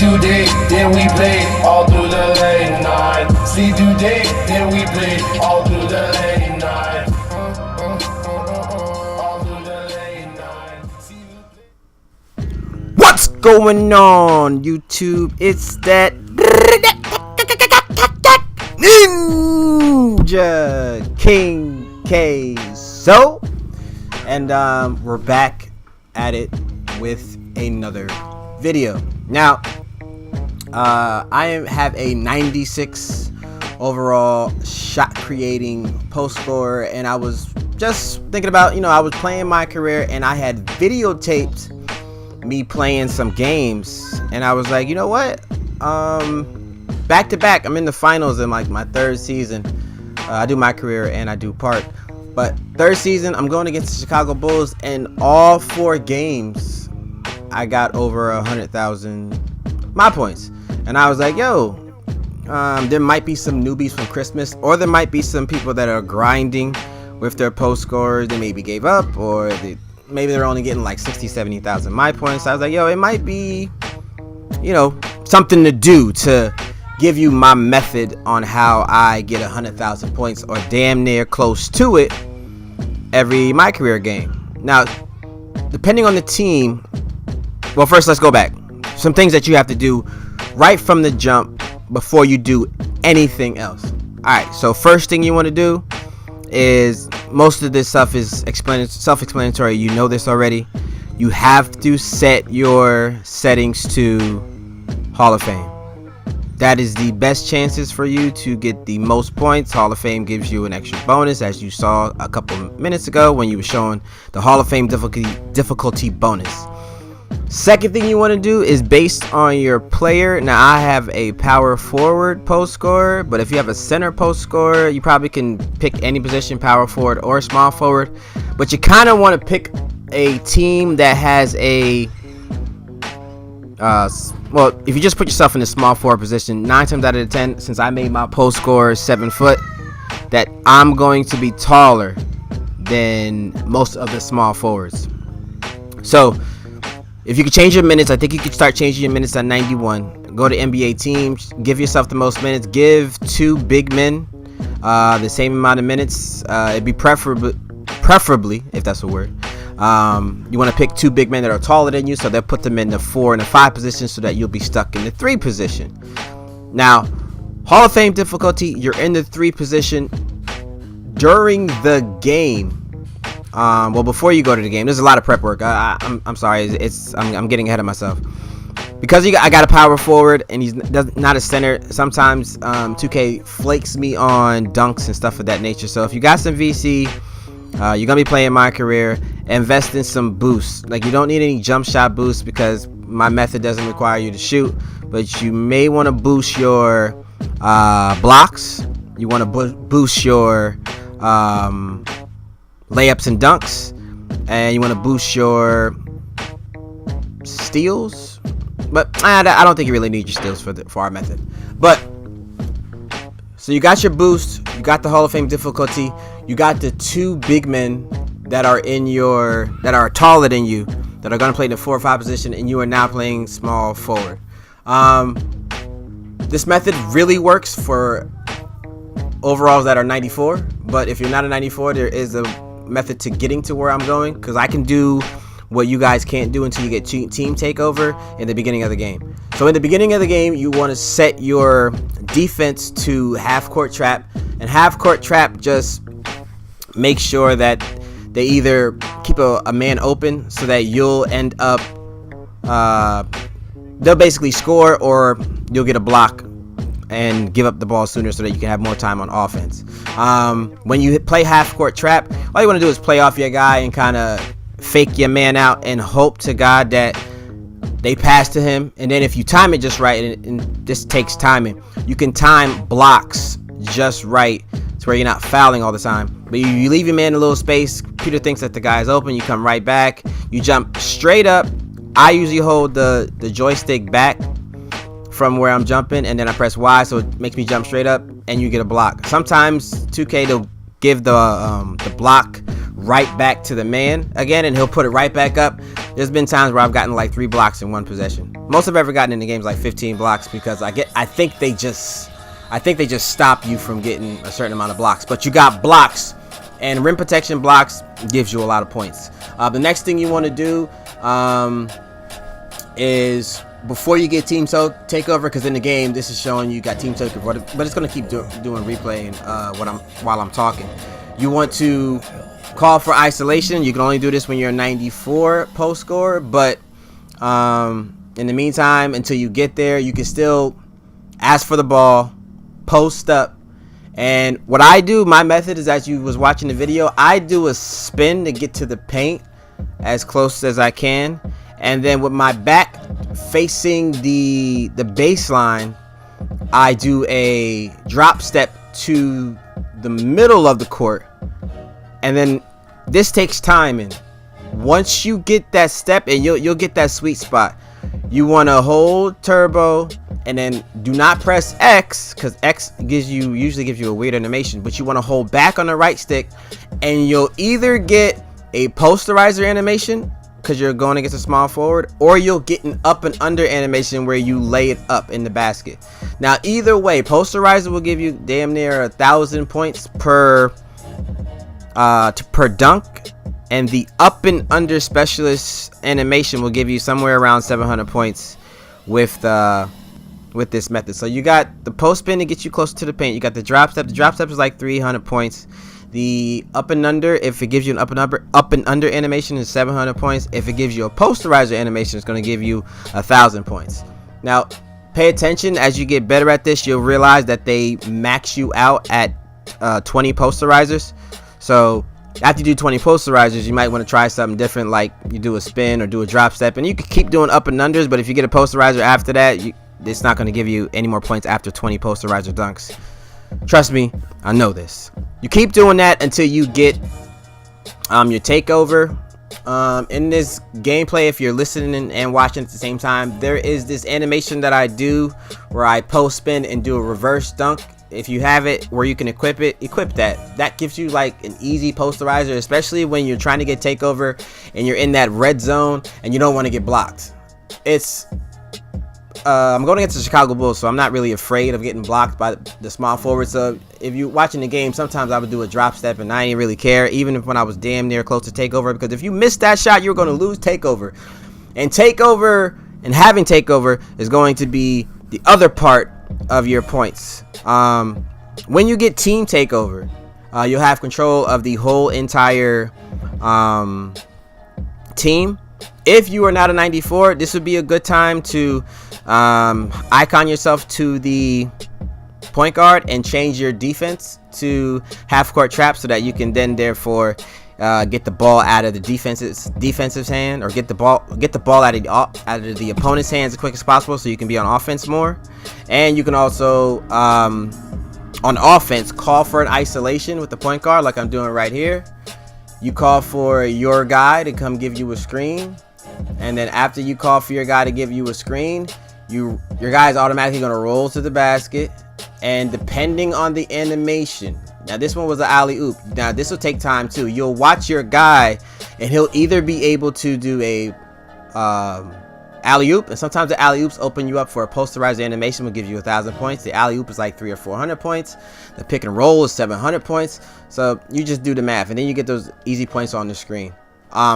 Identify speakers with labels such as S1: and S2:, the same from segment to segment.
S1: through day, then we play all through the late night. Sleep through day, then we play all through the late night. All through the late night.
S2: What's going on, YouTube? It's that Ninja KingKaeSo, and we're back at it with another video. Now, I have a 96 overall shot creating post score, and I was just thinking about, I was playing my career and I had videotaped me playing some games, and I was like, you know what, back to back, I'm in the finals in like my third season. I do my career and I do part, but third season I'm going against the Chicago Bulls, and all 4 games I got over 100,000 my points. And I was like, yo, there might be some newbies from Christmas, or there might be some people that are grinding with their post scores. They maybe gave up, or maybe they're only getting like 60,000-70,000 my points. So I was like, yo, it might be, something to do to give you my method on how I get 100,000 points, or damn near close to it, every my career game. Now, depending on the team, well, first let's go back. Some things that you have to do right from the jump before you do anything else. Alright, so first thing you want to do is, most of this stuff is self-explanatory. You know this already. You have to set your settings to Hall of Fame. That is the best chances for you to get the most points. Hall of Fame gives you an extra bonus, as you saw a couple minutes ago when you were showing the Hall of Fame difficulty bonus. Second thing you want to do is based on your player. Now, I have a power forward post scorer, but if you have a center post scorer, you probably can pick any position, power forward or small forward. But you kind of want to pick a team that has a well, if you just put yourself in the small forward position, 9 times out of 10, since I made my post score 7 foot, that I'm going to be taller than most of the small forwards. So if you could change your minutes, I think you could start changing your minutes at 91. Go to NBA teams, give yourself the most minutes, give 2 big men the same amount of minutes. It'd be preferably, if that's a word, you want to pick 2 big men that are taller than you, so they'll put them in the 4 and the 5 position, so that you'll be stuck in the 3 position. Now, Hall of Fame difficulty, you're in the 3 position during the game. Well, before you go to the game, there's a lot of prep work. I'm sorry, I'm getting ahead of myself. Because I got a power forward and he's not a center, sometimes 2K flakes me on dunks and stuff of that nature. So if you got some VC, you're gonna be playing my career, invest in some boosts. Like, you don't need any jump shot boosts because my method doesn't require you to shoot, but you may want to boost your blocks. You want to boost your layups and dunks, and you want to boost your steals. But I don't think you really need your steals for our method. But so you got your boost, you got the Hall of Fame difficulty, you got the 2 big men that are taller than you, that are going to play in the 4 or 5 position, and you are now playing small forward. This method really works for overalls that are 94, but if you're not a 94, there is a method to getting to where I'm going, because I can do what you guys can't do until you get team takeover in the beginning of the game. So in the beginning of the game, you want to set your defense to half court trap, and half court trap just make sure that they either keep a man open so that you'll end up they'll basically score, or you'll get a block and give up the ball sooner so that you can have more time on offense. When you play half court trap, all you want to do is play off your guy and kind of fake your man out and hope to God that they pass to him. And then if you time it just right, and this takes timing, you can time blocks just right to where you're not fouling all the time. But you leave your man a little space, Peter thinks that the guy's open, you come right back, you jump straight up. I usually hold the joystick back from where I'm jumping, and then I press Y, so it makes me jump straight up, and you get a block. Sometimes 2K, they'll give the block right back to the man again, and he'll put it right back up. There's been times where I've gotten like 3 blocks in one possession. Most I've ever gotten in the game's like 15 blocks, because I think they just stop you from getting a certain amount of blocks. But you got blocks, and rim protection blocks gives you a lot of points. The next thing you want to do is, before you get team takeover, because in the game this is showing you got team takeover, but it's going to keep doing replaying while I'm talking. You want to call for isolation. You can only do this when you're a 94 post scorer, but in the meantime, until you get there, you can still ask for the ball, post up. And what I do, my method is, as you was watching the video, I do a spin to get to the paint as close as I can, and then with my back facing the baseline, I do a drop step to the middle of the court. And then this takes time, and once you get that step, and you'll get that sweet spot, you want to hold turbo, and then do not press X, because X usually gives you a weird animation, but you want to hold back on the right stick, and you'll either get a posterizer animation, because you're going against a small forward, or you'll get an up and under animation where you lay it up in the basket. Now either way, posterizer will give you damn near 1,000 points per dunk, and the up and under specialist animation will give you somewhere around 700 points with this method. So you got the post spin to get you closer to the paint. You got the drop step. The drop step is like 300 points. The up and under, if it gives you an up and under animation, is 700 points. If it gives you a posterizer animation, it's going to give you 1,000 points. Now, pay attention. As you get better at this, you'll realize that they max you out at 20 posterizers. So after you do 20 posterizers, you might want to try something different, like you do a spin or do a drop step, and you can keep doing up and unders. But if you get a posterizer after that, it's not going to give you any more points after 20 posterizer dunks. Trust me, I know this. You keep doing that until you get your takeover. In this gameplay, if you're listening and watching at the same time, there is this animation that I do where I post spin and do a reverse dunk. If you have it where you can equip that. That gives you like an easy posterizer, especially when you're trying to get takeover and you're in that red zone and you don't want to get blocked. I'm going against the Chicago Bulls, so I'm not really afraid of getting blocked by the small forward. So if you're watching the game, sometimes I would do a drop step and I didn't really care, even when I was damn near close to takeover, because if you missed that shot, you're going to lose takeover. And having takeover is going to be the other part of your points. When you get team takeover, you'll have control of the whole entire team. If you are not a 94, this would be a good time to icon yourself to the point guard and change your defense to half court trap, so that you can then therefore get the ball out of the defensive's hand, or get the ball out of the opponent's hands as quick as possible, so you can be on offense more. And you can also on offense call for an isolation with the point guard, like I'm doing right here. You call for your guy to come give you a screen, and then after you call for your guy to give you a screen, your guy is automatically going to roll to the basket. And depending on the animation, now this one was an alley-oop. Now this will take time too. You'll watch your guy, and he'll either be able to do a alley-oop, and sometimes the alley-oops open you up for a posterized animation, will give you 1,000 points. The alley-oop is like 300 or 400 points. The pick and roll is 700 points. So you just do the math, and then you get those easy points on the screen.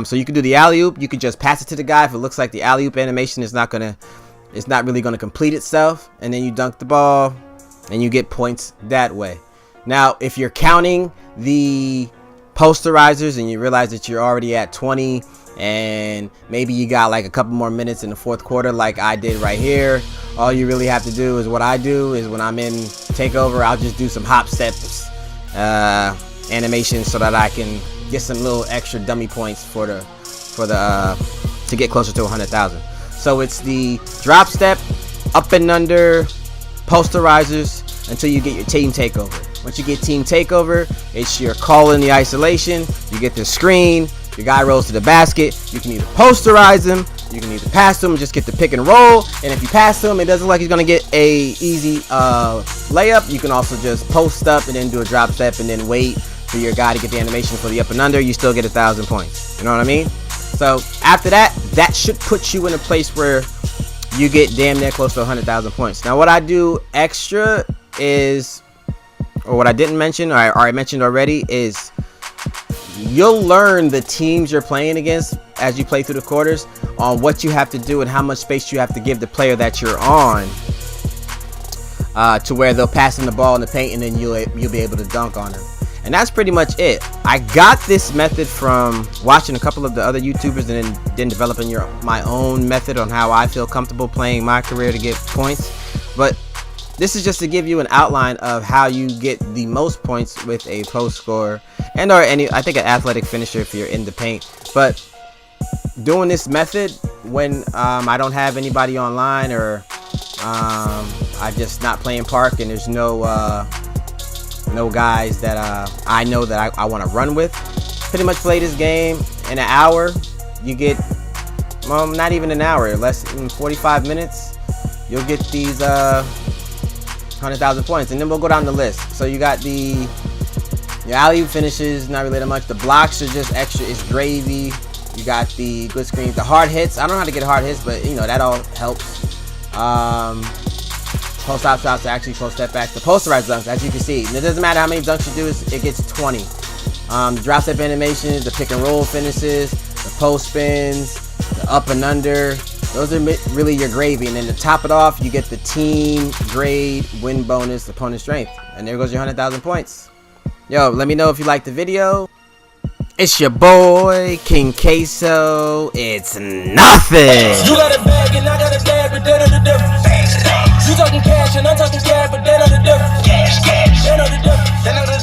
S2: So you can do the alley-oop. You can just pass it to the guy if it looks like the alley-oop animation is not really gonna complete itself, and then you dunk the ball and you get points that way. Now, if you're counting the posterizers and you realize that you're already at 20, and maybe you got like a couple more minutes in the fourth quarter, like I did right here, all you really have to do is, what I do is, when I'm in takeover, I'll just do some hop steps animations, so that I can get some little extra dummy points to get closer to 100,000. So it's the drop step, up and under, posterizers, until you get your team takeover. Once you get team takeover, it's your call in the isolation. You get the screen. Your guy rolls to the basket. You can either posterize him, you can either pass to him, just get the pick and roll. And if you pass to him, it doesn't look like he's gonna get a easy layup. You can also just post up and then do a drop step and then wait for your guy to get the animation for the up and under, you still get 1,000 points. You know what I mean? So after that, that should put you in a place where you get damn near close to 100,000 points. Now what I do extra is, or what I didn't mention, or I mentioned already, is you'll learn the teams you're playing against as you play through the quarters on what you have to do and how much space you have to give the player that you're on, to where they'll pass in the ball in the paint and then you'll be able to dunk on them. And that's pretty much it. I got this method from watching a couple of the other YouTubers and then developing my own method on how I feel comfortable playing my career to get points. But this is just to give you an outline of how you get the most points with a post scorer and or I think an athletic finisher if you're in the paint. But doing this method when I don't have anybody online, or I'm just not playing park and there's no guys that I know that I want to run with, pretty much play this game in an hour. You get not even an hour, less than 45 minutes, you'll get these 100,000 points. And then we'll go down the list. So you got your alley-oop finishes, not really that much. The blocks are just extra, it's gravy. You got the good screens, the hard hits. I don't know how to get hard hits, but you know that all helps. Post out shots, actually post step backs, the posterized dunks, as you can see. And it doesn't matter how many dunks you do, it gets 20. The drop step animations, the pick and roll finishes, the post spins, the up and under. Those are really your gravy. And then to top it off, you get the team grade, win bonus, opponent strength. And there goes your 100,000 points. Yo, let me know if you liked the video. It's your boy, KingKaeSo. It's nothing.
S3: You got a bag and I got a bag, but that are the difference. You talking cash and I'm talking cash, but that are the difference. Cash, they know the difference.